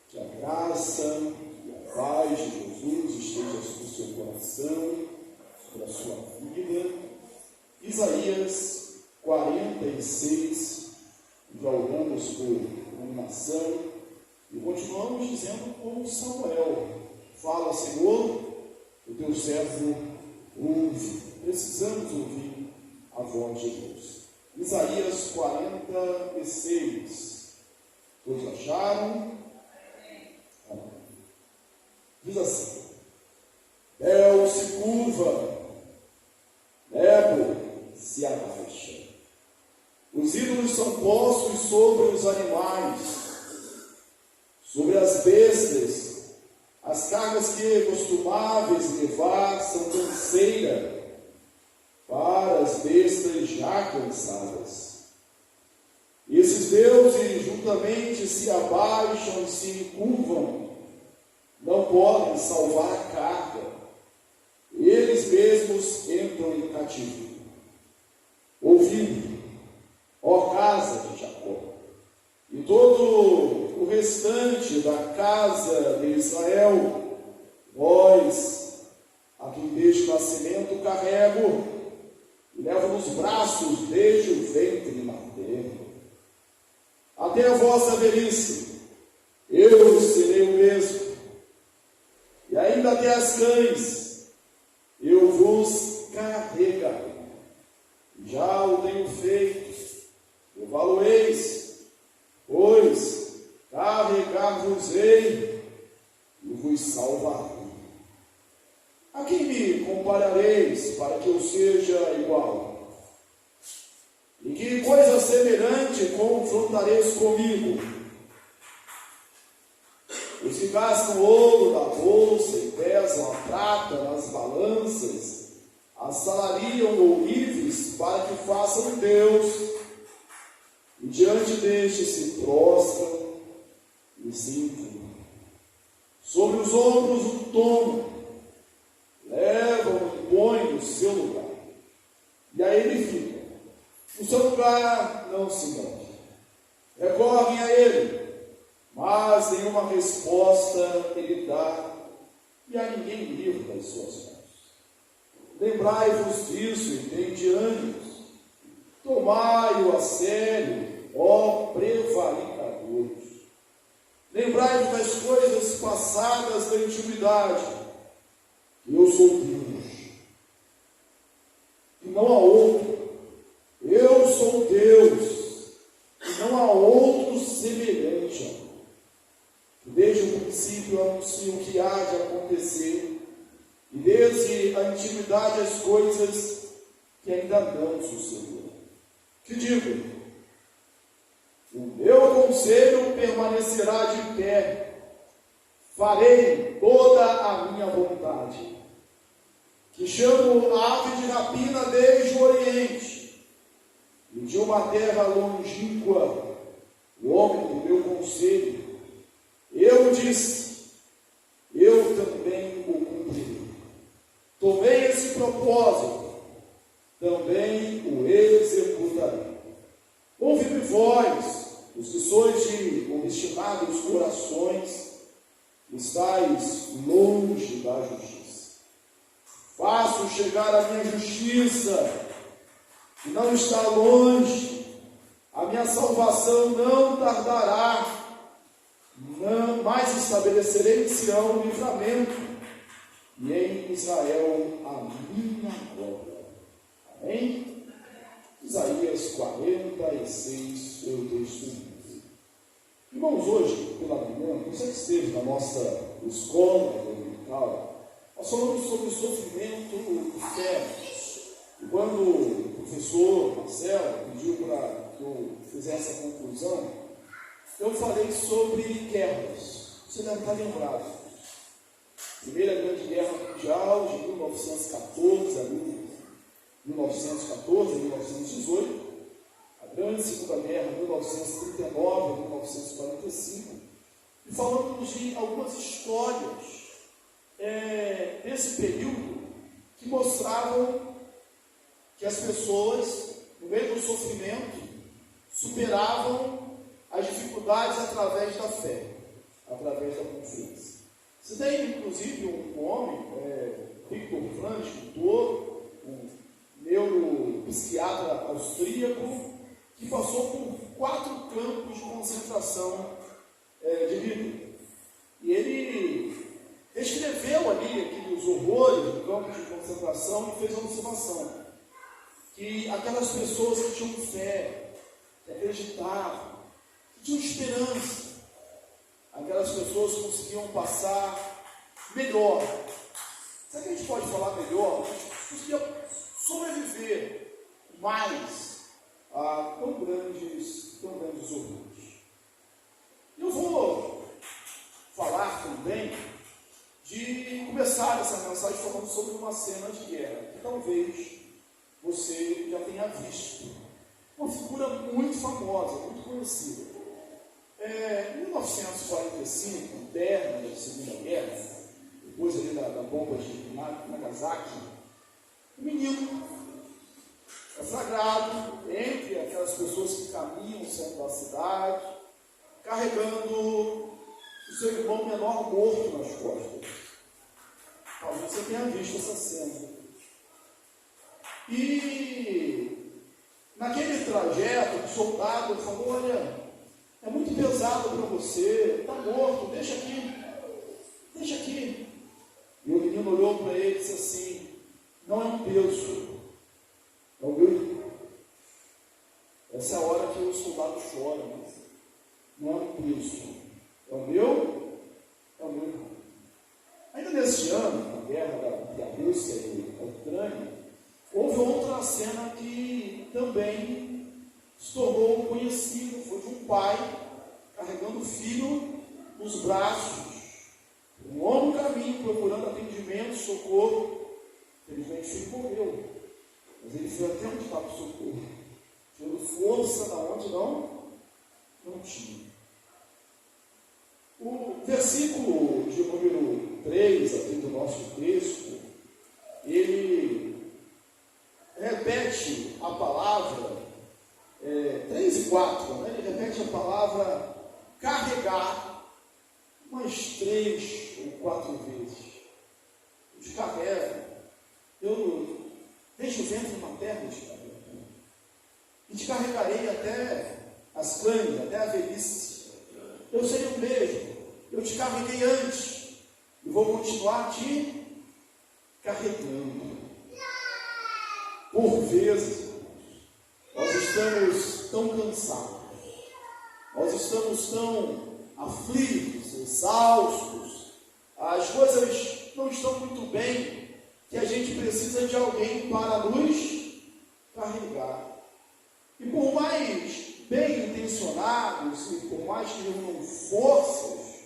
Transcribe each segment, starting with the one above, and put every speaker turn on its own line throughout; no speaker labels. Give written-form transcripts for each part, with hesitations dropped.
Que a graça e a paz de Jesus esteja sobre o seu coração, sobre a sua vida. Isaías 46, já oramos por iluminação e continuamos dizendo como Samuel: fala, Senhor, o teu servo ouve. Precisamos ouvir a voz de Deus. Isaías 46. Todos acharam? Diz assim: Bel se curva, Nebo se abaixa. Os ídolos são postos sobre os animais, sobre as bestas. As cargas que costumáveis levar são canseira para as bestas já cansadas. Esses deuses juntamente se abaixam e se curvam, não podem salvar a carga, eles mesmos entram em cativeiro. Ouvi, ó casa de Jacó, e todo o restante da casa de Israel, vós, a quem desde o nascimento carrego, e levo nos braços desde o ventre materno. Até a vossa velhice, eu serei o mesmo, e ainda até as cães, eu vos carregarei. Já o tenho feito, levá-lo-eis, pois carregar-vos-ei e vos salvarei. A quem me comparareis para que eu seja igual? E que coisa semelhante confrontareis comigo? Os que gastam ouro na bolsa e pesam a prata nas balanças, assalariam ourives para que façam Deus, e diante deste se prostram e se inclinam. Sobre os ombros o tomam, levam e põem no seu lugar, e aí ele fica. No seu lugar não se move. Recorrem a ele, mas nenhuma resposta ele dá, e a ninguém livra das suas mãos. Lembrai-vos disso e tende ânimos. Tomai-o a sério, ó prevaricadores. Lembrai-vos das coisas passadas da antiguidade. Eu sou Deus, e não há outro. Eu sou Deus, e não há outro semelhante a mim. Desde o princípio anuncio o que há de acontecer, e desde a antiguidade as coisas que ainda não sucederão. Que digo? O meu conselho permanecerá de pé, farei toda a minha vontade, que chamo a ave de rapina desde o Oriente, e de uma terra longínqua, o homem do meu conselho. Eu disse, eu também o cumprirei. Tomei esse propósito, também o executarei. Ouvi-me vós, os que sois de obstinados corações, estáis longe da justiça. Faço chegar a minha justiça, que não está longe. A minha salvação não tardará. Não mais estabelecerei em Sião o livramento, e em Israel a minha glória. Amém? Isaías 46, foi o texto. Irmãos, hoje, pela manhã, você que esteve na nossa escola dominical, nós falamos sobre o sofrimento do fé. E quando o professor Marcelo pediu para que eu fizesse a conclusão, eu falei sobre guerras. Você deve estar lembrado. Primeira Grande Guerra Mundial, de 1914 a 1918. A Grande Segunda Guerra, 1939 a 1945. E falamos de algumas histórias desse período que mostravam que as pessoas, no meio do sofrimento, superavam as dificuldades através da fé, através Você tem, inclusive, um homem, Viktor Frankl, escritor, um neuropsiquiatra austríaco, que passou por 4 campos de concentração de Hitler. E ele escreveu ali aqueles horrores do campo de concentração e fez uma observação, que aquelas pessoas que tinham fé, que acreditavam, que tinham esperança, aquelas pessoas conseguiam passar melhor. Será que a gente pode falar melhor? A gente conseguia sobreviver mais a tão grandes horrores. Eu vou falar também de começar essa mensagem falando sobre uma cena de guerra, que talvez você já tenha visto. Uma figura muito famosa, muito conhecida. Em 1945, no término da Segunda Guerra, depois ali da bomba de Nagasaki, um menino é flagrado entre aquelas pessoas que caminham saindo da cidade, carregando o seu irmão menor morto nas costas. Talvez você tenha visto essa cena. E naquele trajeto, o soldado falou: olha, é muito pesado para você, está morto, deixa aqui. E o menino olhou para ele e disse assim: não é um peso, é o meu irmão. Essa é a hora que o soldado chora, mas não é um peso, é o meu irmão. Ainda nesse ano, na guerra da Rússia e da Ucrânia, houve outra cena que também se tornou conhecida. Foi de um pai carregando o filho nos braços, um longo caminho procurando atendimento, socorro. Infelizmente o filho morreu, mas ele foi até onde estava o socorro, tirando força da onde não tinha. O versículo de número 3 aqui do nosso texto, ele repete a palavra 3 e 4, né? Ele repete a palavra carregar umas 3 ou 4 vezes. Eu te carrego, eu deixo o ventre materno te carregar, e te carregarei até as cânias, até a velhice. Eu serei o mesmo, eu te carreguei antes e vou continuar te carregando. Por vezes, nós estamos tão cansados, nós estamos tão aflitos, exaustos, as coisas não estão muito bem, que a gente precisa de alguém para nos carregar. E por mais bem intencionados e por mais que reúnam forças,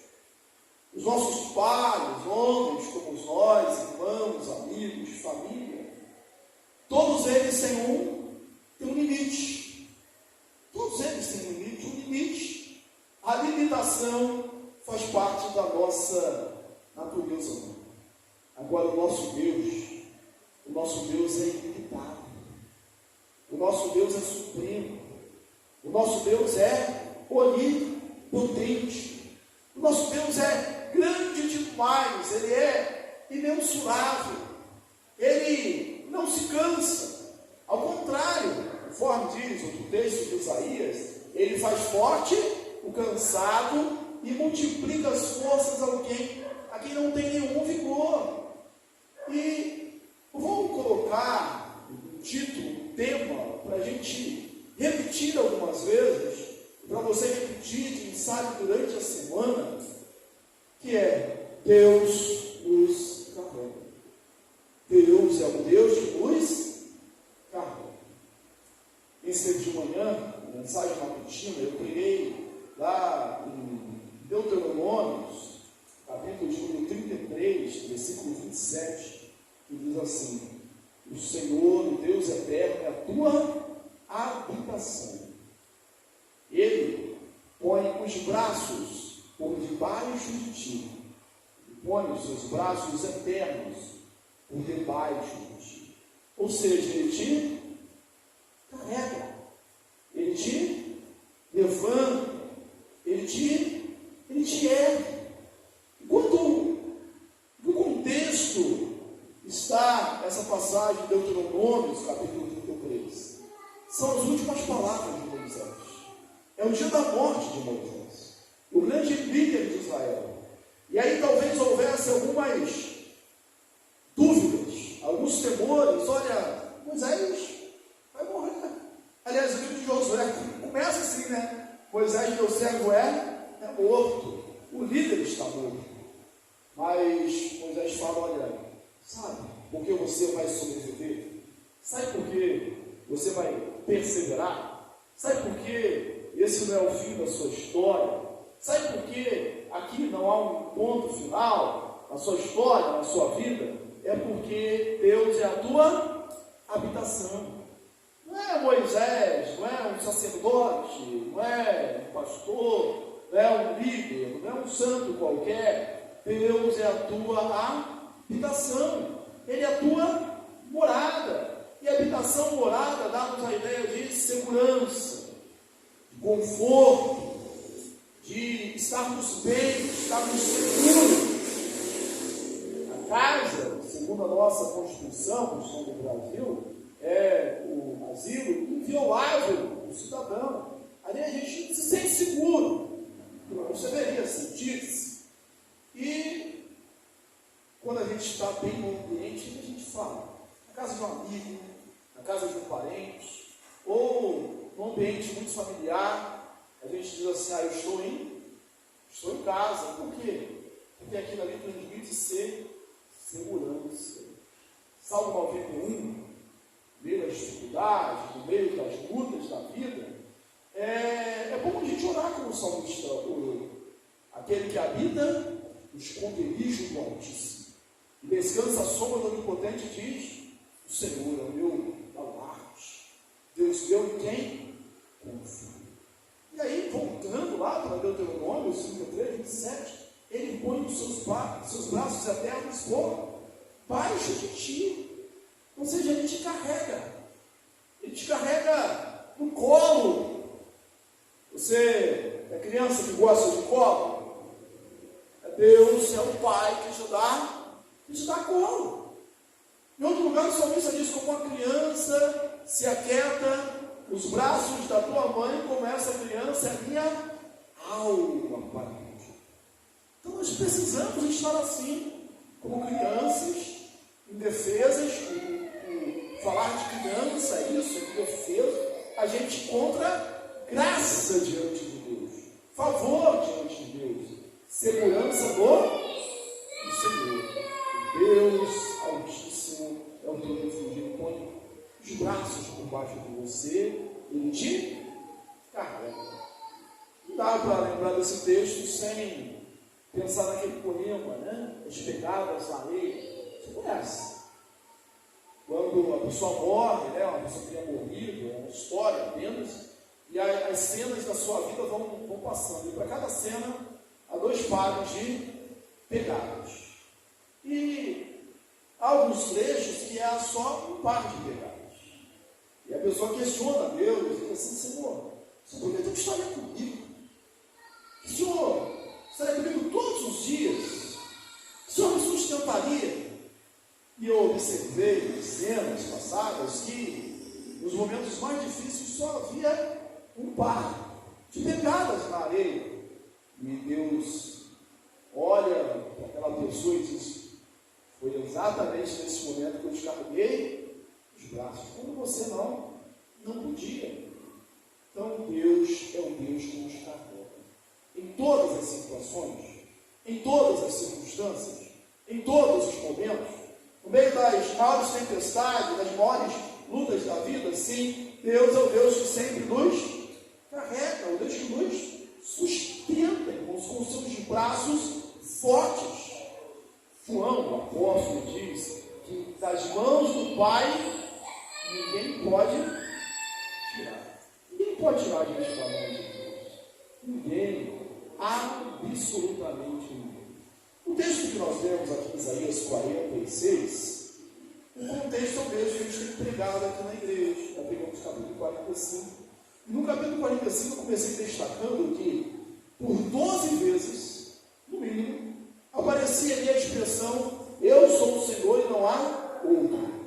os nossos pais, homens como nós, irmãos, amigos, família, todos eles têm um limite. Todos eles têm um limite. A limitação faz parte da nossa natureza humana. Agora o nosso Deus é ilimitado. O nosso Deus é supremo. O nosso Deus é onipotente. O nosso Deus é grande demais. Ele é imensurável. Ele não se cansa. Ao contrário, conforme diz o texto de Isaías, ele faz forte o cansado e multiplica as forças a quem não tem nenhum vigor. E vou colocar um título, um tema, para a gente repetir algumas vezes, para você repetir, quem sabe, durante a semana, que é: Deus nos carrega. Deus é o Deus que nos carrega. Esse de manhã, a mensagem matutina, eu peguei lá em Deuteronômios, capítulo de número 33, versículo 27, que diz assim: o Senhor, o Deus eterno, é a tua habitação. Ele põe os braços por debaixo de ti, e põe os seus braços eternos por debaixo de ti. Ou seja, ele te carrega, ele te levanta, ele te ergue. Quando essa passagem de Deuteronômio, capítulo 33, são as últimas palavras de Moisés. É o dia da morte de Moisés, o grande líder de Israel. E aí talvez houvesse algumas dúvidas, alguns temores. Olha, Moisés vai morrer. Aliás, o livro de Josué começa assim, né? Moisés, meu servo, é morto. O líder está morto. Mas Moisés fala, olha, sabe por que você vai sobreviver? Sabe por que você vai perseverar? Sabe por que esse não é o fim da sua história? Sabe por que aqui não há um ponto final na sua história, na sua vida? É porque Deus é a tua habitação. Não é Moisés, não é um sacerdote, não é um pastor, não é um líder, não é um santo qualquer. Deus é a tua habitação. Ele é a tua morada. E habitação, morada, dá-nos a ideia de segurança, de conforto, de estarmos bem, de estarmos seguros. A casa, segundo a nossa Constituição do Brasil, é o asilo inviolável do cidadão. Ali a gente se sente seguro. Você deveria sentir-se. E quando a gente está bem no ambiente, a gente fala, na casa de um amigo, na casa de um parente, ou num ambiente muito familiar, a gente diz assim, eu estou em casa. Por quê? Porque aquilo ali transmite segurança. Salmo 91, no meio das dificuldades, no meio das lutas da vida, é bom a gente orar como o salmista orou. Aquele que habita os esconderijos do Altíssimo e descansa a sombra do Onipotente, diz: o Senhor é o meu baluarte, Deus meu em quem confio. E aí, voltando lá para Deuteronômio 5:3, 27, ele põe os seus braços eternos por baixo de ti. Ou seja, ele te carrega no colo. Você é criança que gosta de colo? Deus é o Pai que te dá colo. Em outro lugar, o salmista diz: como uma criança se aquieta nos braços da tua mãe, como essa criança é a minha alma, Pai. Então nós precisamos estar assim, como crianças, indefesas. Falar de criança, isso é indefeso. A gente encontra graça diante de Deus, favor diante de Deus, segurança do Senhor. Deus Altíssimo é o teu refúgio. Põe os braços por baixo de você, ele te carrega. Não dá para lembrar desse texto sem pensar naquele poema, né? As pegadas da lei. Você conhece? Quando a pessoa morre, né? Uma pessoa que tenha morrido, é uma história apenas, e as cenas da sua vida vão passando. E para cada cena há 2 pares de pegadas. E há alguns trechos que há só um par de pegadas. E a pessoa questiona Deus e diz assim: Senhor, você prometeu que estaria comigo? O Senhor estaria comigo todos os dias? O Senhor me sustentaria? E eu observei cenas passadas que nos momentos mais difíceis só havia um par de pegadas na areia. E Deus olha para aquela pessoa e diz: foi exatamente nesse momento que eu te carreguei os braços, quando você não podia. Então Deus é o Deus que nos carrega em todas as situações, em todas as circunstâncias, em todos os momentos. No meio das maiores tempestades, das maiores lutas da vida, sim, Deus é o Deus que sempre nos carrega, o Deus que nos sustenta, irmãos, com seus braços fortes. João, o apóstolo, diz que das mãos do Pai ninguém pode tirar. Ninguém pode tirar diante da mão de Deus. Ninguém, absolutamente ninguém. O texto que nós lemos aqui em Isaías 46, o contexto é o mesmo que a gente tem pregado aqui na igreja. Já pegamos o capítulo 45. E no capítulo 45 eu comecei destacando que, por 12 vezes, no mínimo, aparecia ali a expressão: eu sou o Senhor e não há outro.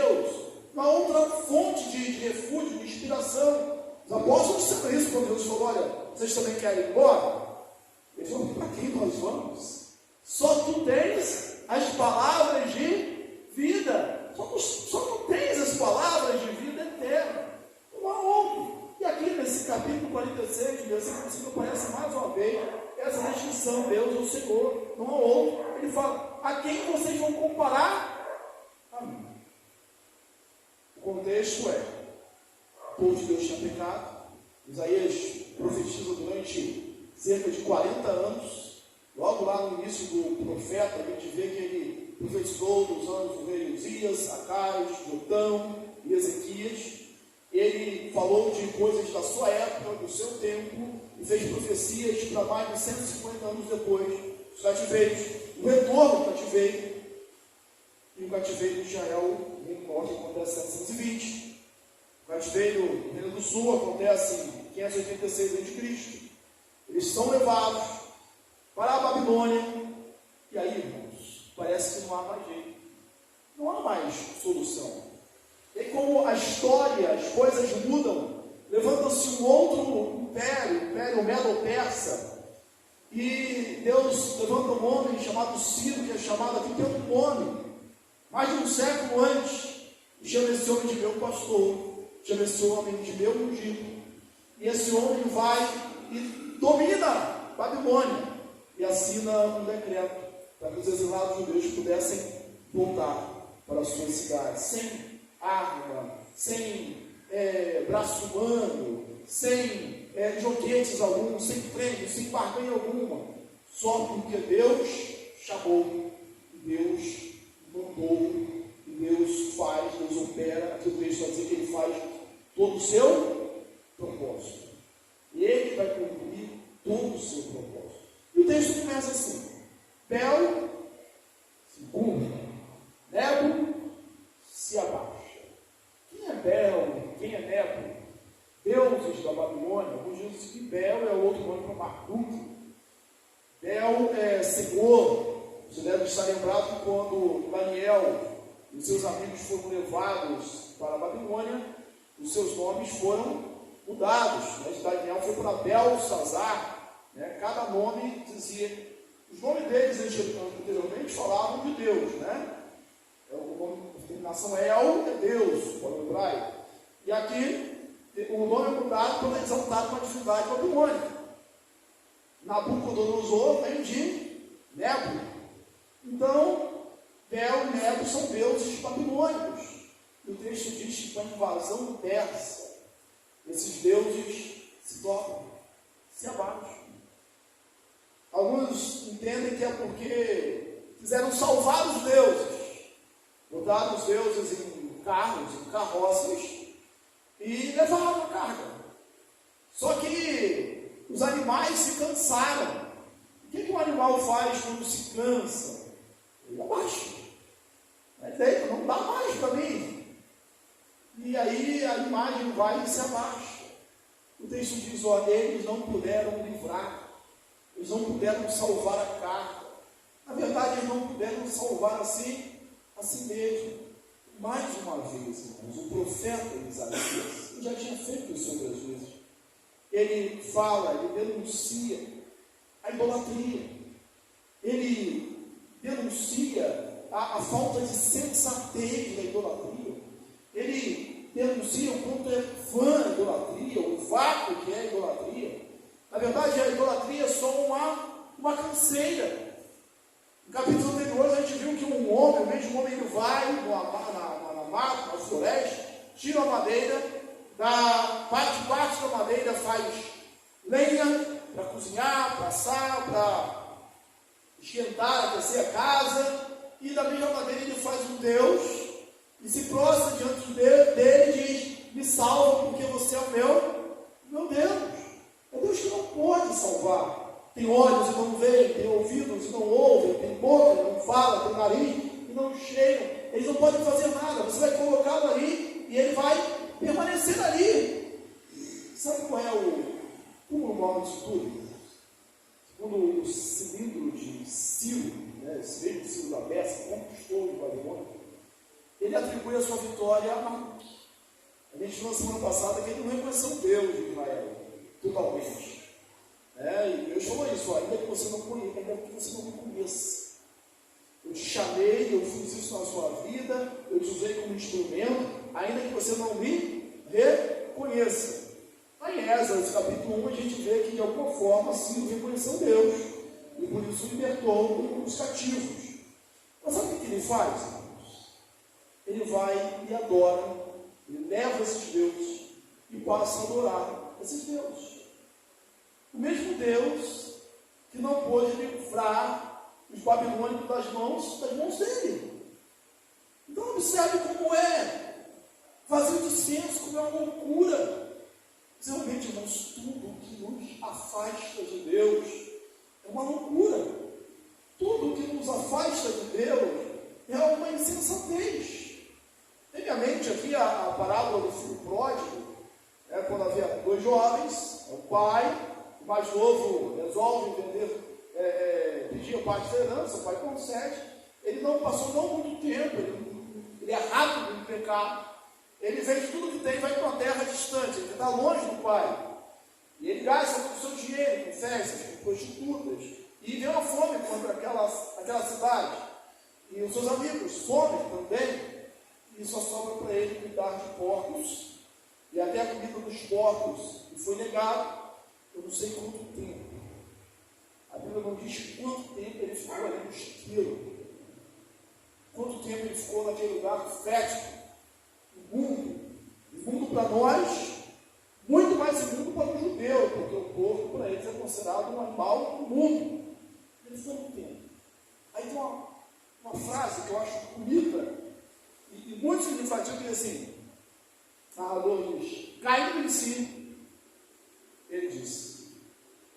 Deus, não há outra fonte de refúgio, de inspiração. Os apóstolos disseram isso quando Deus falou: olha, vocês também querem ir embora? Eles falaram: para quem nós vamos? Só tu tens as palavras de vida. Só tu tens as palavras de vida eterna. Não há outro. E aqui nesse capítulo 46, versículo 5, aparece mais uma vez essa distinção: Deus é o Senhor, não há outro. Ele fala: a quem vocês vão comparar? A mim. O contexto é: o povo de Deus tinha pecado. Isaías profetiza durante cerca de 40 anos. Logo lá no início do profeta, a gente vê que ele profetizou nos anos do rei Uzias, Acais, Jotão e Ezequias. Ele falou de coisas da sua época, do seu tempo, e fez profecias para mais de 150 anos depois dos cativeiros, o retorno do cativeiro. E o cativeiro de Israel, o Reino Norte, acontece em 720. O cativeiro do Reino do Sul acontece em 586 a.C. Eles são levados para a Babilônia. E aí, irmãos, parece que não há mais jeito. Não há mais solução. E como a história, as coisas mudam, levanta-se um outro império, o Império Medo-Persa, e Deus levanta um homem chamado Ciro, que é chamado aqui pelo nome, mais de um século antes, e chama esse homem de meu pastor, chama esse homem de meu ungido, e esse homem vai e domina Babilônia, e assina um decreto para que os exilados judeus pudessem voltar para as suas cidades, sem arma, sem braço humano, sem joguetes algum, sem prêmio, sem barganha alguma, só porque Deus chamou, Deus mandou, e Deus faz, Deus opera. Aqui o texto vai dizer que Ele faz todo o seu propósito, e Ele vai cumprir todo o seu propósito. E o texto começa assim: Bel se curva, Nebo se abaixa. Quem é Bel? Quem é Nebo? Deuses da Babilônia. Alguns dizem que Bel é outro nome para Marduk. Bel é Senhor. Você deve estar lembrado que quando Daniel e seus amigos foram levados para a Babilônia, os seus nomes foram mudados. Daniel foi para Belsazar. Cada nome dizia. Os nomes deles anteriormente falavam de Deus, O nome de terminação El é Deus, para o hebraico. E aqui, o nome é mudado quando é exaltado uma divindade babilônica. Nabucodonosor vem de Nebo. Então, Bel e Nebo são deuses babilônicos. E o texto diz que com a invasão persa, esses deuses se abaixam. Alguns entendem que é porque quiseram salvar os deuses. Botaram os deuses em carros, em carroças, e levaram a carga. Só que os animais se cansaram. O que um animal faz quando se cansa? Ele abaixa. Ele deita, não dá mais para mim. E aí a imagem vai e se abaixa. O texto diz: olha, eles não puderam livrar. Eles não puderam salvar a carga. Na verdade, eles não puderam salvar a si mesmo. Mais uma vez, irmãos, o profeta Isaías já tinha feito isso outras vezes. Ele fala, ele denuncia a idolatria. Ele denuncia a falta de sensatez da idolatria. Ele denuncia o quanto é vã a idolatria, o vácuo que é a idolatria. Na verdade, a idolatria é só uma canseira. No capítulo anterior, a gente viu que um homem, o mesmo homem, ele vai na mata, na floresta, tira a madeira, parte da madeira faz lenha para cozinhar, para assar, para esquentar, aquecer a casa, e da mesma maneira ele faz um Deus, e se prostra diante dele e diz: me salva porque você é o meu Deus. É Deus que não pode salvar. Tem olhos e não veem, tem ouvidos e não ouvem, tem boca e não fala, tem nariz e não cheiram. Eles não podem fazer nada. Você vai colocá-lo ali e ele vai permanecer ali. Sabe qual é o nome disso tudo? Quando o cilindro de Ciro, esse mesmo Ciro da Pérsia, conquistou o Babilônia, ele atribui a sua vitória a Marduk. A gente viu na semana passada que ele não reconheceu Deus de Israel totalmente. E Deus falou isso, ainda que você não conheça, ainda que você não me conheça. Eu te chamei, eu fiz isso na sua vida, eu te usei como instrumento, ainda que você não me reconheça. Aí em Esdras, capítulo 1, a gente vê que de alguma forma sim reconheceu Deus, e por isso libertou os cativos. Mas sabe o que ele faz, irmãos? Ele vai e adora, ele leva esses deuses e passa a adorar esses deuses. O mesmo Deus que não pôde livrar os babilônicos das mãos dele. Então observe como é fazer o descenso, como é uma loucura. Realmente, irmãos, tudo que nos afasta de Deus é uma loucura. Tudo que nos afasta de Deus é uma insensatez. Tem minha mente aqui a parábola do filho pródigo, quando havia dois jovens, o pai, o mais novo resolve pedir a parte da herança, o pai concede, ele não passou muito tempo, ele é rápido em pecar, ele vende tudo que tem e vai para uma terra distante, ele está longe do pai, e ele gasta todo o seu dinheiro com festas, com prostitutas, e vem uma fome contra aquela cidade, e os seus amigos fome também, e só sobra para ele cuidar de porcos, e até a comida dos porcos, e foi negado, eu não sei quanto tempo. A Bíblia não diz quanto tempo ele ficou ali no chiqueiro. Quanto tempo ele ficou naquele lugar fétido, imundo. Imundo para nós, muito mais imundo para o judeu, porque o porco para eles é considerado um animal imundo. Ele ficou muito tempo. Aí tem uma frase que eu acho bonita, e muitos significativos dizem assim, narrador diz, caindo em si, ele disse,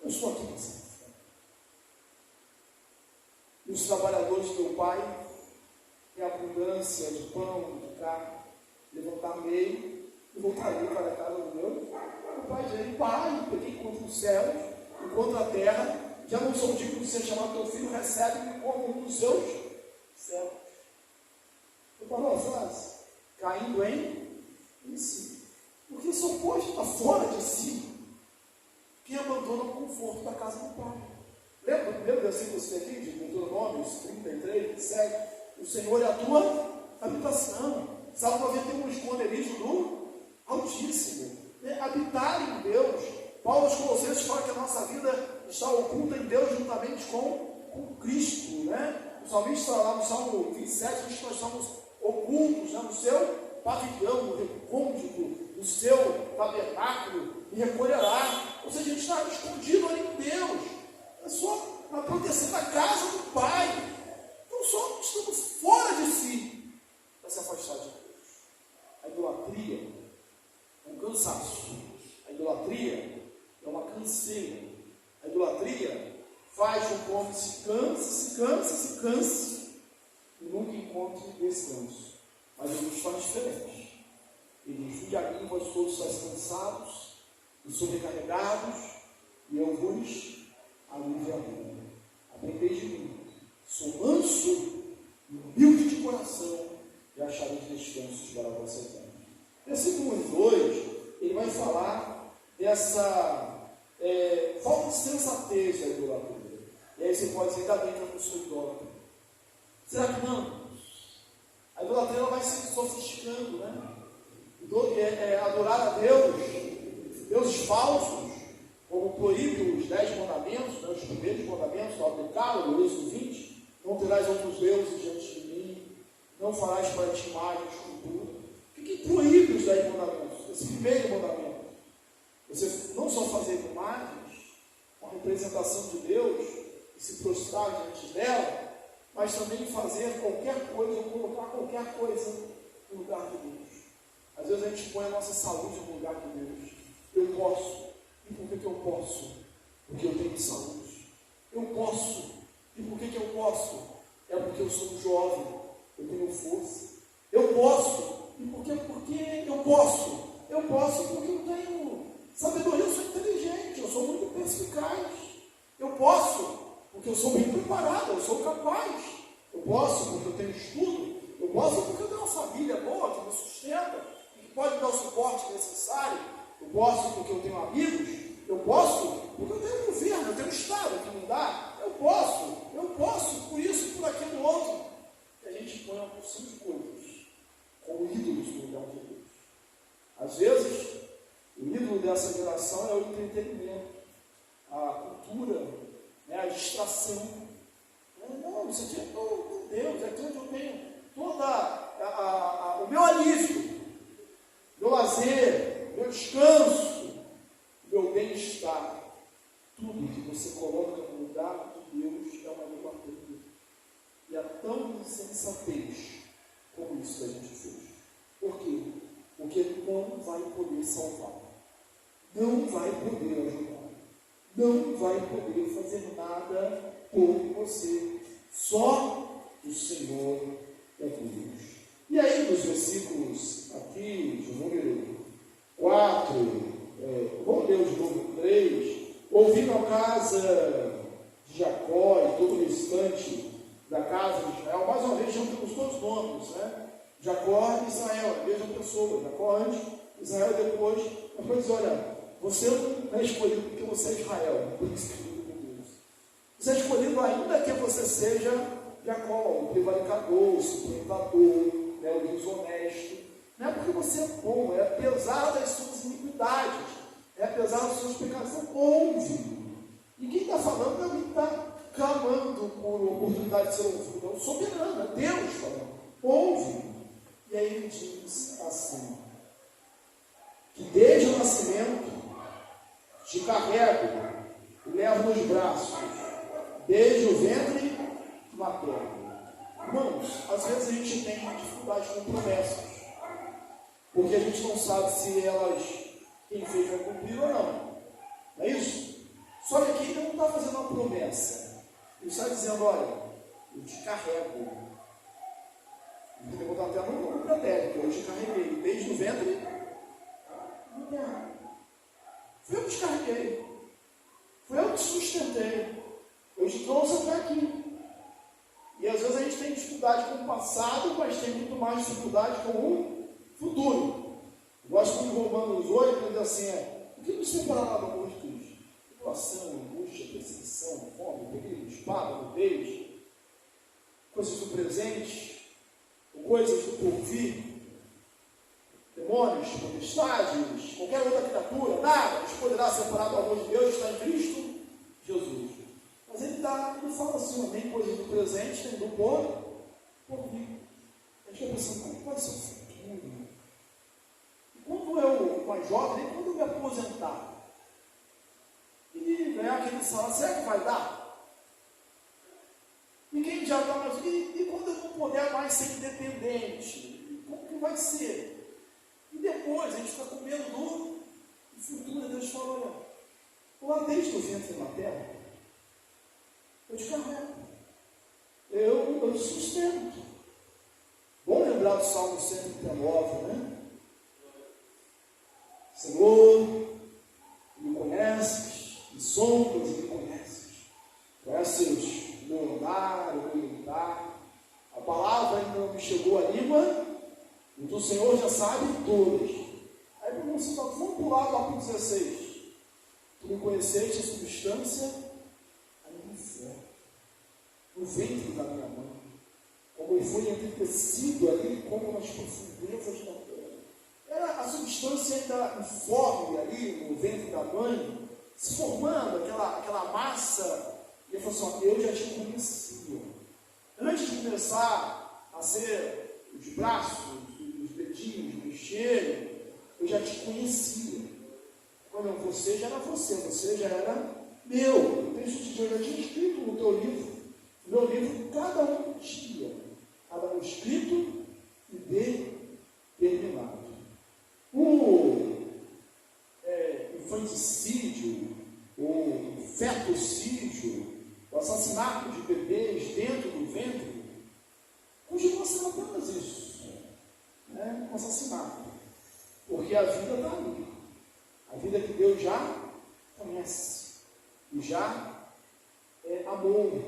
eu estou aqui pensando. E os trabalhadores do meu pai têm abundância de pão, de carne, levantar meio e voltarei para a casa do meu pai. Diz, pai, peguei contra os céus e contra a terra, já não sou digno de ser chamado teu filho, recebe-me como um dos seus céus. Eu falo a frase, caindo em si. Porque se o posto está fora de si, quem abandona o conforto da casa do pai. Lembra do primeiro versículo que você tem aqui, de Deuteronômio 33, 27? O Senhor é a tua habitação. Salmo 91, esconderijo do Altíssimo. Habitar em Deus. Paulo aos Colossenses fala que a nossa vida está oculta em Deus juntamente com Cristo. O salmista lá no Salmo 27 diz que nós estamos ocultos no seu pavilhão, no recôndito do seu tabernáculo, e recolherá. Ou seja, a gente está escondido ali em Deus. É só na proteção da casa do Pai. Então só estamos fora de si para se afastar de Deus. A idolatria é um cansaço. A idolatria é uma canseira. A idolatria faz com que o homem se canse e nunca encontre descanso. Mas Jesus faz diferente. Ele diz, vinde a mim, vós todos estáis cansados e sobrecarregados, e eu vos aliviarei. Aprendei de mim, sou manso e humilde de coração, e achareis descanso para a vossa vida. Versículo 2, ele vai falar dessa falta de sensatez da idolatria. E aí você pode dizer, ainda bem que eu não sou idólatra. Será que não? A idolatria ela vai se sofisticando, adorar a Deus, deuses falsos, como proíbe os 10 mandamentos, os primeiros mandamentos, o Decálogo, o Êxodo 20, não terás outros deuses diante de mim, não farás para ti imagem, escultura. O que proíbe os 10 mandamentos? Esse primeiro mandamento. Você não só fazer imagens, uma representação de Deus, e se prostrar diante dela, mas também fazer qualquer coisa, ou colocar qualquer coisa no lugar de Deus. Às vezes a gente põe a nossa saúde no lugar de Deus. Eu posso. E por que eu posso? Porque eu tenho saúde. Eu posso. E por que eu posso? É porque eu sou jovem. Eu tenho força. Eu posso. E por que eu posso? Eu posso porque eu tenho sabedoria, eu sou inteligente, eu sou muito perspicaz. Eu posso porque eu sou bem preparado, eu sou capaz. Eu posso porque eu tenho estudo. Eu posso porque eu tenho uma família. pode me dar o suporte necessário, eu posso porque eu tenho amigos, eu posso porque eu tenho governo, eu tenho Estado que me dá, eu posso, por isso, por aquilo outro. E a gente põe uma porção de coisas como ídolos no lugar de Deus. Às vezes, o ídolo dessa geração é o entretenimento, a cultura, né, a distração. Não, isso aqui é meu Deus, é onde eu tenho todo o meu alívio, meu lazer, meu descanso, meu bem-estar. Tudo que você coloca no lugar de Deus é uma idolatria. E é tão insensatez como isso que a gente fez. Por quê? Porque não vai poder salvar, não vai poder ajudar, não vai poder fazer nada por você. Só o Senhor é Deus. E aí, nos versículos aqui, de número 4, vamos ler o de número 3, ouvindo a casa de Jacó e todo o restante da casa de Israel, mais uma vez, junto com os dois nomes, né? Jacó e Israel, a mesma pessoa. Jacó antes, Israel depois. Depois diz, olha, você não é escolhido porque você é Israel, por isso que Deus. Você é escolhido ainda que você seja Jacó, o prevaricador, o suplantador, né, o desonesto. Não é porque você é bom, é apesar das suas iniquidades, é apesar dos seus pecados. Então, ouve. E quem está falando é alguém que está clamando por oportunidade de ser ouvido. É o soberano, é Deus falando. Ouve. E aí ele diz assim, que desde o nascimento te carrego e levo nos braços, desde o ventre materno. Irmãos, às vezes a gente tem dificuldade com promessas, porque a gente não sabe se elas, quem fez vai cumprir ou não. Não é isso? Só que aqui ele não está fazendo uma promessa. Ele está dizendo, olha, eu te carrego. Ele botar até no pretérito, eu te carreguei desde o ventre. Foi eu que te carreguei. Foi eu que te sustentei. Eu te trouxe até aqui. E às vezes a gente tem dificuldade com o passado, mas tem muito mais dificuldade com o futuro. Eu gosto muito de Romanos 8, que diz assim, o que nos separará do amor de Cristo? Tribulação, angústia, perseguição, fome, perigo, espada, nudez, coisas do presente, coisas do porvir, demônios, potestades, qualquer outra criatura, nada nos poderá separar do amor de Deus que está em Cristo Jesus. Mas ele fala assim, nem coisas do presente, nem do porvir. A gente fica pensando, como vai ser o futuro? E quando eu, mais jovem, nem quando eu me aposentar e ganhar aquele salário, será que vai dar? E quem já está mais... E quando eu não puder mais ser independente? Como que vai ser? E depois a gente fica com medo do futuro. E Deus fala, olha, lá desde o ventre na terra, eu te carrego. Eu te sustento. Bom lembrar do Salmo 139, né? Senhor, me conheces, me sondas e me conheces. Conheces meu andar, o meu lugar. A palavra ainda não me chegou à língua, e o Senhor já sabe todas. Aí vamos pular lá para o 16. Tu me conheceste a substância ainda inferno, no ventre da minha mãe, como ele foi enriquecido ali, como nas profundezas da terra. Era a substância ainda informe ali no ventre da mãe, se formando aquela massa. E ele falou assim, eu já te conhecia. Antes de começar a ser os braços, os dedinhos, o cheiro, eu já te conhecia. Quando você já era você já era meu. O texto de Deus já tinha escrito no teu livro, no meu livro, cada um tinha, cada um escrito e determinado. O infanticídio, o fetocídio, o assassinato de bebês dentro do ventre, continua sendo apenas isso, né? Um assassinato, porque a vida está ali, a vida que Deus já conhece e já amou,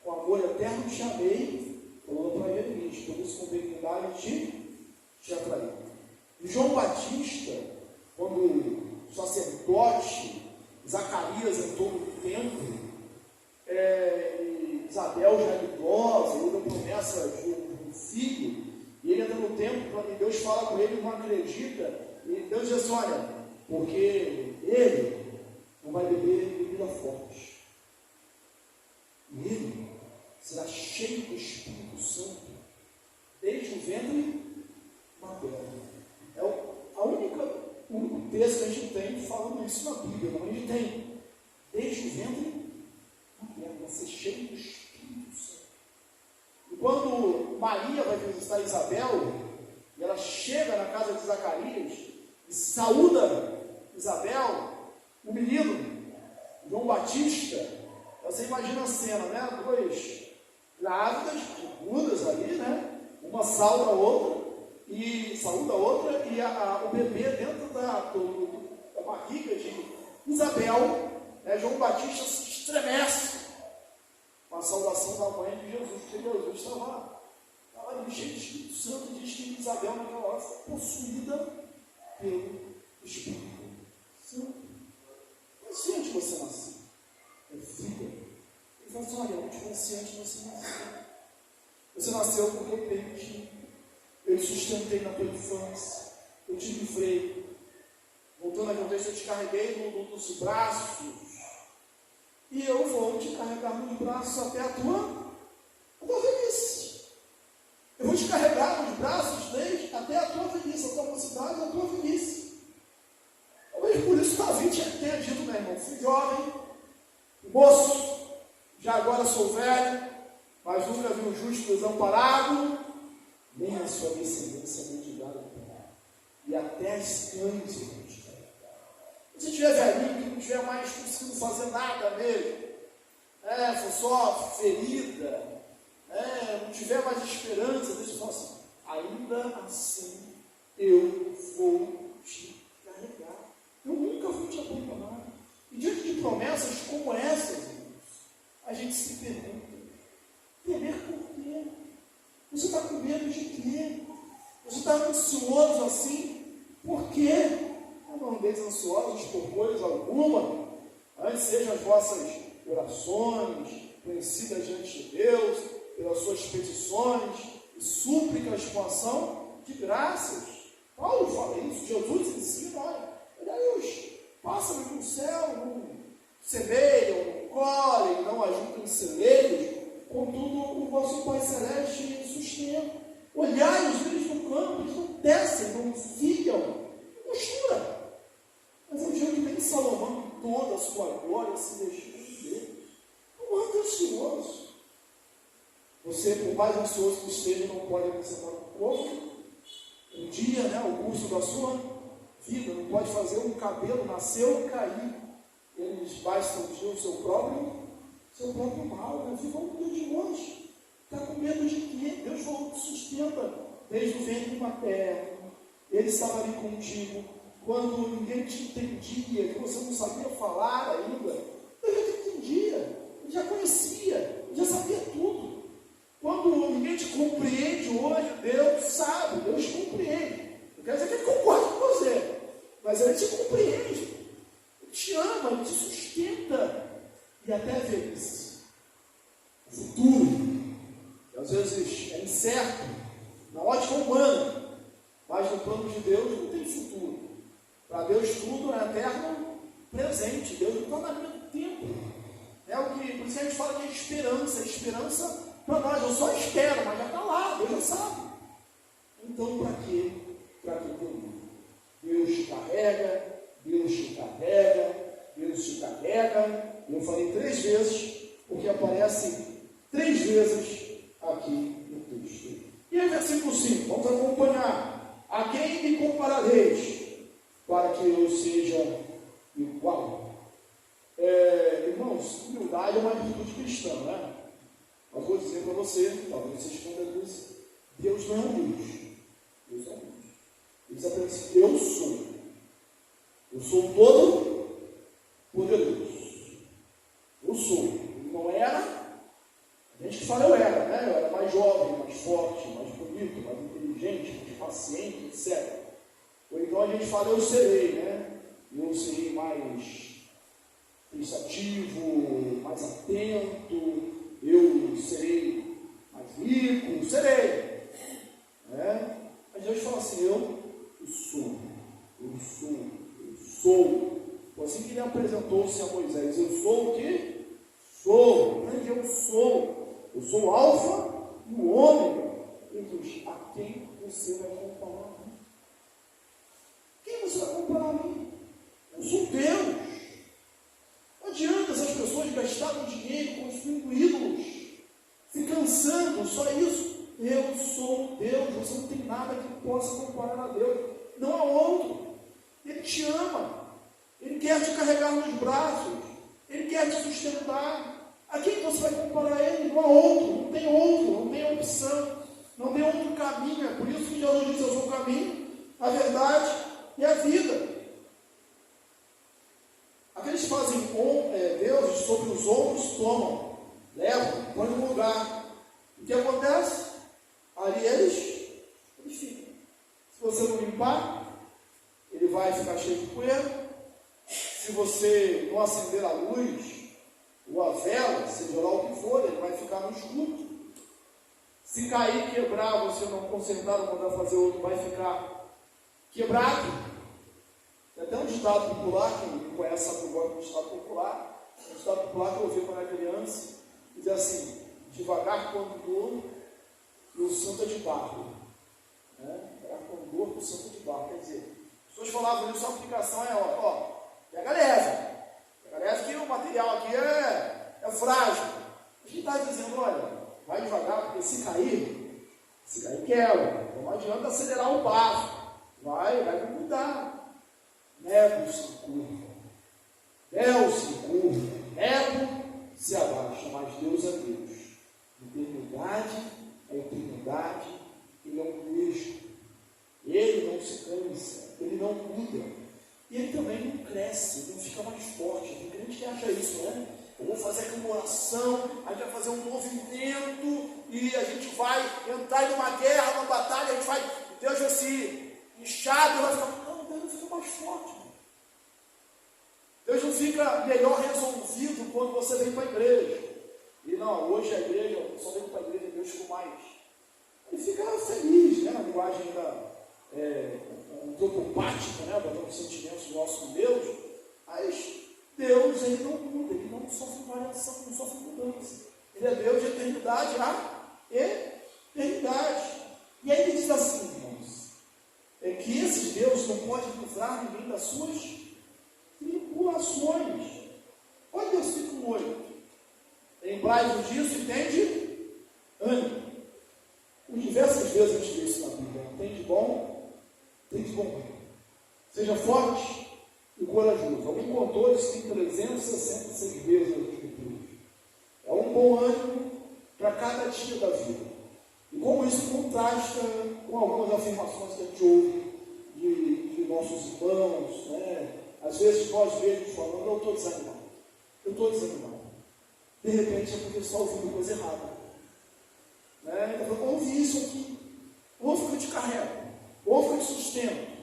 com amor eterno te amei, falando para Jeremias, por isso com benignidade te atraí. E João Batista, quando o sacerdote Zacarias entrou no templo, e Isabel já era idosa, ele deu promessa de um filho, e ele entra no templo, e Deus fala com ele, não acredita, e Deus diz assim, olha, porque ele não vai beber bebida forte, e ele será cheio do Espírito Santo, desde o ventre materno. É o único texto que a gente tem falando isso na Bíblia, não, a gente tem, desde o ventre materno, vai ser cheio do Espírito Santo. E quando Maria vai visitar Isabel, e ela chega na casa de Zacarias, e saúda Isabel, o menino, João Batista, você imagina a cena, né? Dois grávidas, mudas ali, né? Uma saúda a outra, e o bebê dentro da barriga de Isabel, né? João Batista se estremece com a saudação da mãe de Jesus, porque Jesus estava ali cheio de Espírito Santo, e diz que Isabel naquela hora foi possuída pelo Espírito Santo. Mas onde você nasceu? É vida. Ele fala assim, olha, eu te conheci antes de você nascer. Você nasceu porque eu permiti. Eu te sustentei na tua infância. Eu te livrei. Voltando a contexto, eu te carreguei nos braços. E eu vou te carregar nos braços até a tua velhice. Eu vou te carregar nos braços desde até a tua velhice, a tua mocidade, a tua velhice. Talvez por isso Davi tenha dito, meu irmão, fui jovem, moço, já agora sou velho, mas nunca vi um justo desamparado, nem a sua descendência mendigada. E até as cães eu vou te carregar. Se tiver velhinho, que não tiver mais conseguindo fazer nada mesmo, for só ferida, não tiver mais esperança, deixa eu falar assim, ainda assim eu vou te carregar. Eu nunca vou te abandonar. E diante de promessas como essas, irmãos, a gente se pergunta, temer por quê? Você está com medo de quê? Você está ansioso assim? Por quê? Não andeis ansiosos por coisa alguma, antes sejam as vossas orações conhecidas diante de Deus, pelas suas petições e súplicas com ação de graças. Paulo fala isso, Jesus ensina, olha os pássaros no céu, não semeiam, não colhem, não ajuntam em celeiros, contudo o vosso Pai Celeste sustenta. Olhai os lírios do campo, eles não descem, não fiam, não costura. Mas eu digo que nem Salomão, em toda a sua glória, se deixou de ver. Não anda ansioso. Você, por mais ansioso que esteja, não pode acrescentar um pouco. Um dia, o curso da sua vida, não pode fazer um cabelo nascer e cair. Eles bastam o seu próprio mal. Viva o dia de hoje. Está com medo de quê? Deus falou que sustenta desde o ventre materno. Ele estava ali contigo. Quando ninguém te entendia, que você não sabia falar ainda, Deus já te entendia, Ele já conhecia, Ele já sabia tudo. Quando ninguém te compreende hoje, Deus sabe, Deus te compreende. Não quer dizer que Ele concorda com você, mas Ele te compreende, Ele te ama, Ele te sustenta, e até a velhice. O futuro, que às vezes é incerto, na ótica humana, mas no plano de Deus não tem futuro. Para Deus tudo é eterno presente, Deus não está na linha do tempo. Por isso que a gente fala que é esperança para nós, eu só espero, mas já está lá, Deus já sabe. Então, para quê? Para que Deus te carrega, Deus te carrega, Deus te carrega. Eu falei 3 vezes, porque aparece 3 vezes aqui no texto. E aí, versículo 5, vamos acompanhar. A quem me comparareis, para que eu seja igual? Irmãos, humildade é uma virtude cristã, né? Mas vou dizer para você, talvez você esconda isso, Deus não é humilde. Deus é humilde. Ele diz apenas assim, eu sou todo poderoso. Eu sou. Ele não era, a gente que fala eu era, né? Eu era mais jovem, mais forte, mais bonito, mais inteligente, mais paciente, etc. Então a gente fala, eu serei, né? Eu serei mais pensativo, mais atento, eu serei mais rico, serei. Né? Mas Deus fala assim, eu sou. Foi assim que ele apresentou-se a Moisés. Eu sou o que? Sou. Mas eu sou. Eu sou o alfa e o ômega. Jesus, a quem você vai comparar a mim? Quem você vai comparar a mim? Eu sou Deus. Não adianta essas pessoas gastarem dinheiro construindo ídolos, se cansando, só isso. Eu sou Deus, você não tem nada que possa comparar a Deus. Não há outro. Ele te ama. Ele quer te carregar nos braços. Ele quer te sustentar. A quem você vai comparar a Ele? Não há outro. Não tem opção. Não tem outro caminho. É por isso que Jesus diz, eu sou o caminho, a verdade e a vida. Aqueles que fazem deuses sobre os ombros, tomam, levam, põem no lugar. O que acontece? Ali eles ficam. Se você não limpar, ele vai ficar cheio de poeira. Se você não acender a luz, ou a vela, seja lá o que for, ele vai ficar no escuro. Se cair, quebrar, você não consertar ou mandar fazer outro, vai ficar quebrado. Tem até um ditado popular, quem conhece sabe que eu gosto de ditado popular. Um ditado popular que eu ouvi quando era criança, diz assim, devagar quando dor, e o santo é de barro. Devagar quando dor, o santo é de barro. Quer dizer, as pessoas falavam isso, a aplicação é, pega leve. Pega leve que o material aqui é frágil. A gente está dizendo, olha, vai devagar, porque se cair quebra. Então não adianta acelerar o passo. Vai mudar. Nego se curva. Del se curva. Nego se abaixa. Mas Deus é Deus. Eternidade é eternidade. Ele é um Cristo. Ele não se cansa. Ele não muda. E ele também não cresce. Ele não fica mais forte. Tem crente que acha isso, né? Eu vou fazer aqui uma oração, a gente vai fazer um movimento e a gente vai entrar em uma guerra, uma batalha, a gente vai, Deus vai se inchar, Deus vai ficar. Não, Deus não fica mais forte. Deus não fica melhor resolvido quando você vem para a igreja. E não, hoje a igreja, eu só venho para a igreja, Deus ficou mais. Ele fica feliz, né? Na linguagem antropopática, né? Botando os sentimentos nossos com Deus, mas Deus, ele não muda, ele não sofre variação, não sofre mudança. Ele é Deus de eternidade a eternidade. E aí ele diz assim, irmãos, que esse Deus não pode livrar ninguém das suas tribulações. Olha o versículo 8. Lembrai-vos disso, entende? Ânimo. Por diversas vezes a gente vê isso na Bíblia. Tem de bom. Seja forte e corajoso. Alguém contou isso, tem 366 vezes nas Escrituras. É um bom ânimo para cada dia da vida. E como isso contrasta com algumas afirmações que a gente ouve de nossos irmãos, né? Às vezes nós mesmos falando, eu estou desanimado. De repente é porque está ouvindo coisa errada. Né? Então, ouve isso aqui. Ouve que eu te carrego. Ouve que eu te sustento.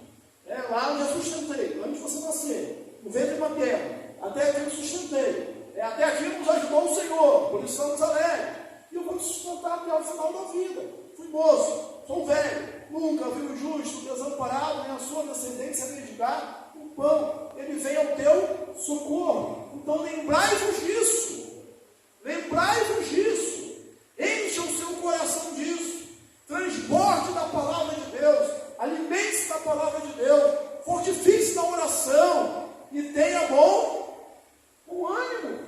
Lá eu já sustentei, antes de você nascer, no ventre materno, até aqui eu sustentei, até aqui nos ajudou o Senhor, por isso estamos alegres, e eu vou te sustentar até o final da vida. Fui moço, sou velho, nunca vi o justo desamparado, nem a sua descendência mendigar um pão, ele vem ao teu socorro. Então lembrai-vos disso, encha o seu coração disso, transborde da palavra de Deus, alimente-se da palavra de Deus, fortifique-se na oração e tenha bom ânimo.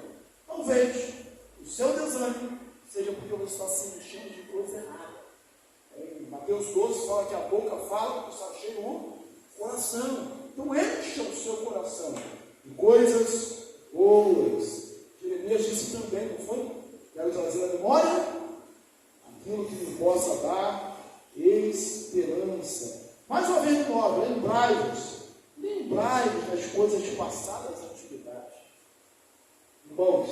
Talvez o seu desânimo seja porque você está se enchendo de coisa errada. Em Mateus 12 fala que a boca fala porque está cheio o coração. Então encha o seu coração de coisas boas. Jeremias disse também, não foi? Quero trazer a memória aquilo que me possa dar esperança. Mais uma vez de novo, lembrai-vos das coisas passadas da antiguidade. Irmãos,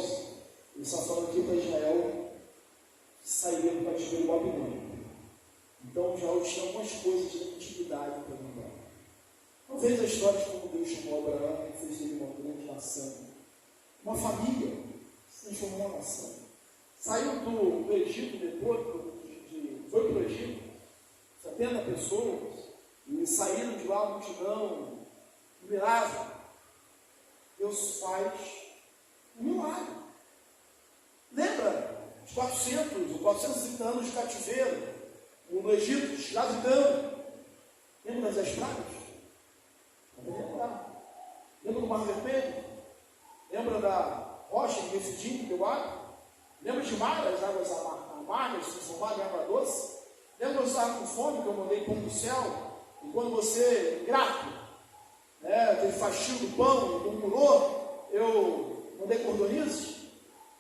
ele está falando aqui para Israel que sairia do cativeiro babilônico. Então Israel tinha algumas coisas de antiguidade para lembrar. Não veja a história de como Deus chamou Abraão e fez dele uma grande nação. Uma família se transformou uma nação. Saiu do Egito depois, foi para o Egito, 70 pessoas, e saíram de lá, multidão, milagre. Deus faz um milagre. Lembra os 400 ou 430 anos de cativeiro no Egito, escravidão? Lembra das pragas? Lembra do Mar Vermelho? Lembra da rocha de Refidim que deu água? Lembra de Mara, as águas amargas se transformaram em água doce? Lembra dos estavam com fome que eu mandei pão do céu? E quando você, grato, teve faxina do pão e murmurou, eu mandei cordonizes?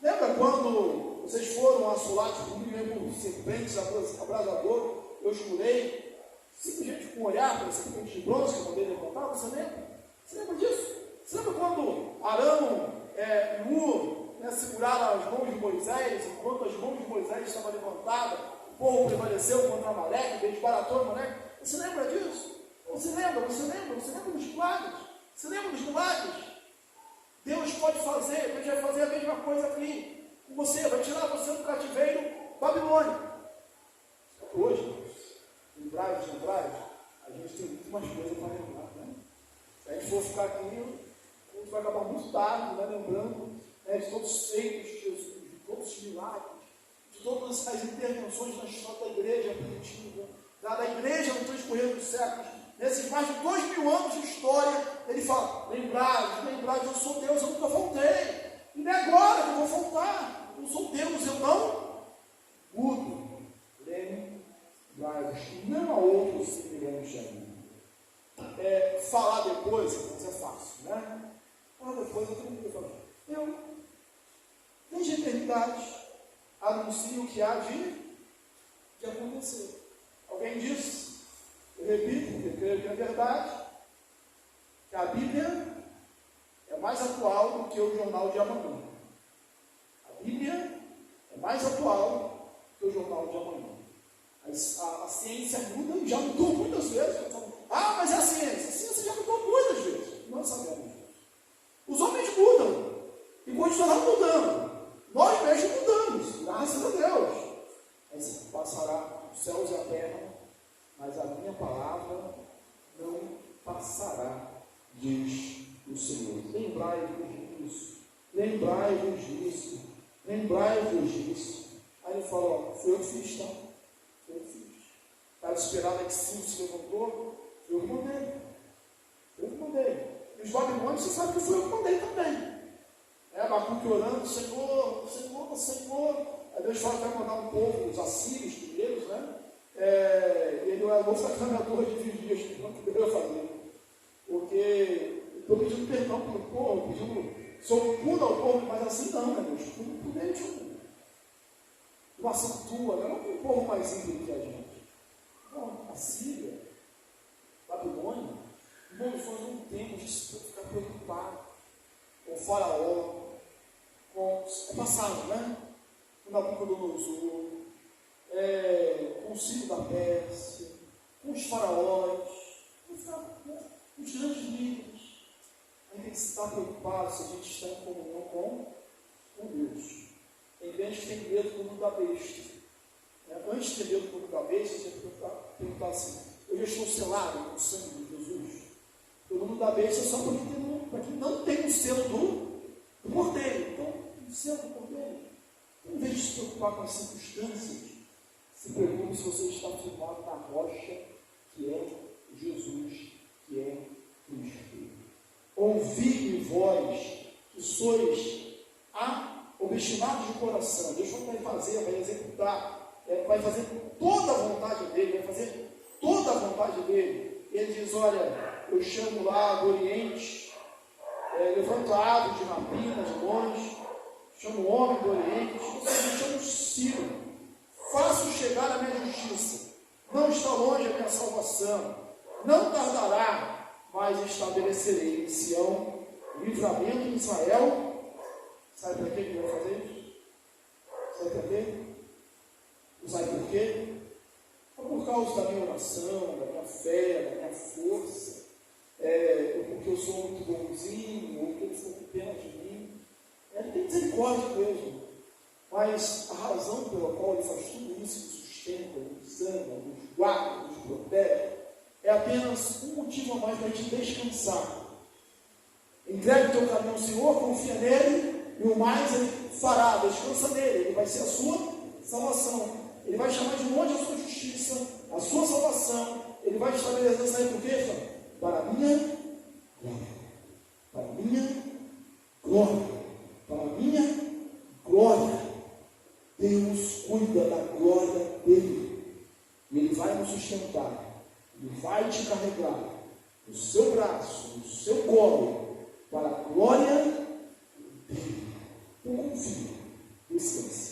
Lembra quando vocês foram assolados por serpentes abrasador? Eu jurei, simplesmente com um olhar para a serpente de bronze que eu mandei levantar? Você lembra? Você lembra disso? Você lembra quando Arão e Ur seguraram as mãos de Moisés, enquanto as mãos de Moisés estavam levantadas, o povo prevaleceu contra Amaleque, desbaratou Amaleque? Você lembra disso? Você lembra dos milagres? Você lembra dos milagres? Deus pode fazer, Deus vai fazer a mesma coisa aqui com você, vai tirar você do cativeiro babilônico. Hoje, lembrar, a gente tem muito mais coisas para lembrar, né? Se a gente for ficar aqui, a gente vai acabar muito tarde, né, lembrando de todos os feitos de Jesus, de todos os milagres, de todas as intervenções na história da igreja primitiva, da igreja no transcorrer dos séculos. Nesses mais de 2000 anos de história, ele fala: lembrai, eu sou Deus, eu nunca voltei. E não é agora que eu vou voltar. Eu sou Deus, eu não mudo. Lembrai-vos que não há outro semelhante a mim. Falar depois, mas é fácil, né? Falar depois, eu tenho que falar. Eu, desde a eternidade, anuncio o que há de acontecer. Alguém disse? Eu repito, porque creio que é verdade, que a Bíblia é mais atual do que o jornal de amanhã. A Bíblia é mais atual que o jornal de amanhã. A ciência muda e já mudou muitas vezes. Mas é a ciência já mudou muitas vezes. Nós sabemos disso. Os homens mudam e continuarão mudando. Nós mesmos mudamos, graças a Deus. Mas passará os céus e a terra, mas a minha palavra não passará, diz o Senhor. Lembrai-vos disso. Lembrai-vos disso. Lembrai-vos disso. Aí ele fala: foi eu que fiz, tá? Foi eu que fiz. Estava esperado que Ciro se levantou. Foi eu que mandei. Foi eu que mandei. E os babilônios, você sabe que foi eu que mandei também. Abacuque orando: Senhor, Senhor, Senhor. Aí Deus fala que vai mandar um povo, os assírios primeiros, né? Ele é o sacrificador de vigias, que não deveria fazer. Porque estou pedindo perdão para o povo, sou puro ao povo, mas assim não, né, Deus? Por dentro. Uma ação tua, não é um povo mais ímpio que a gente. Não, a Síria, Babilônia, irmãos, nós não temos de ficar preocupado com o Faraó, é passado, né? Com Nabucodonosor, com o Ciro da Pérsia, com os faraós, com os grandes líderes. A gente tem que estar preocupado se a gente está em comunhão com Deus. Tem gente que tem medo do mundo da besta. Antes de ter medo do mundo da besta, você tem que perguntar assim: eu já estou selado com o sangue de Jesus? O mundo da besta é só para quem não tem o selo do Cordeiro. Então, o selo do Cordeiro. Em vez de se preocupar com as circunstâncias, se preocupe se você está firmado na rocha, que é Jesus, que é Cristo. Ouvi-me, vós, que sois obstinados de coração. Deus vai fazer, vai executar, vai fazer toda a vontade dele, vai fazer toda a vontade dele. Ele diz: olha, eu chamo lá do Oriente, levanto a ave de rapina de longe, chamo o homem do Oriente, eu chamo o Ciro. Faço chegar a minha justiça. Não está longe a minha salvação. Não tardará, mas estabelecerei em Sião livramento em Israel. Sabe para que ele vai fazer isso? Sabe para quê? Sabe por quê? É por causa da minha oração, da minha fé, da minha força. misericórdia mesmo. Mas a razão pela qual ele faz tudo isso, nos sustenta, nos ama, nos guarda, nos protege, é apenas um motivo a mais para a gente descansar. Entregue o teu caminho ao Senhor, confia nele, e o mais ele fará, descansa nele, ele vai ser a sua salvação. Ele vai chamar de longe a sua justiça, a sua salvação. Ele vai estabelecer essa reputação para a minha glória. Para a minha glória. Para a minha glória. Deus cuida da glória dele. E ele vai nos sustentar. Ele vai te carregar no seu braço, no seu colo, para a glória dele. Então confia, descanse.